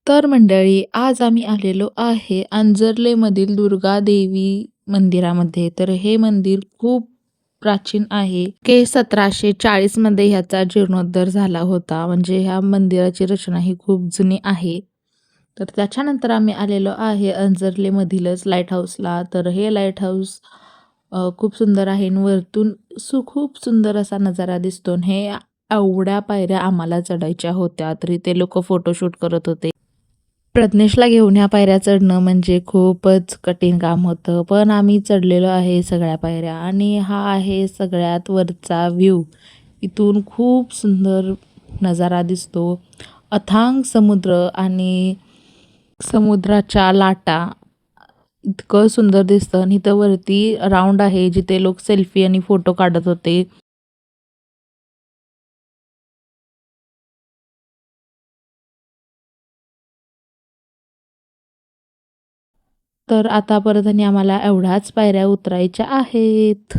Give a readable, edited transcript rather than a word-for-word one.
तर मंडळी, आज आम्ही आलेलो आहे अंजर्लेमधील दुर्गा देवी मंदिरामध्ये. तर हे मंदिर खूप प्राचीन आहे. 1740 मध्ये ह्याचा जीर्णोद्धार झाला होता. म्हणजे ह्या मंदिराची रचना ही खूप जुनी आहे. तर त्याच्यानंतर आम्ही आलेलो आहे अंजर्लेमधीलच लाईट हाऊसला. तर हे लाईट हाऊस खूप सुंदर आहे आणि वरतून खूप सुंदर असा नजारा दिसतो. आणि हे एवढ्या पायऱ्या आम्हाला चढायच्या होत्या, तरी ते लोकं फोटोशूट करत होते. प्रज्ञेशला घेऊन ह्या पायऱ्या चढणं म्हणजे खूपच कठीण काम होतं. पण आम्ही चढलेलो आहे सगळ्या पायऱ्या आणि हा आहे सगळ्यात वरचा व्ह्यू. इथून खूप सुंदर नजारा दिसतो. अथांग समुद्र आणि समुद्राच्या लाटा इतकं सुंदर दिसतं आणि इथं वरती राउंड आहे जिथे लोक सेल्फी आणि फोटो काढत होते. तर आता परत आणि आम्हाला एवढ्याच पायऱ्या उतरायच्या आहेत.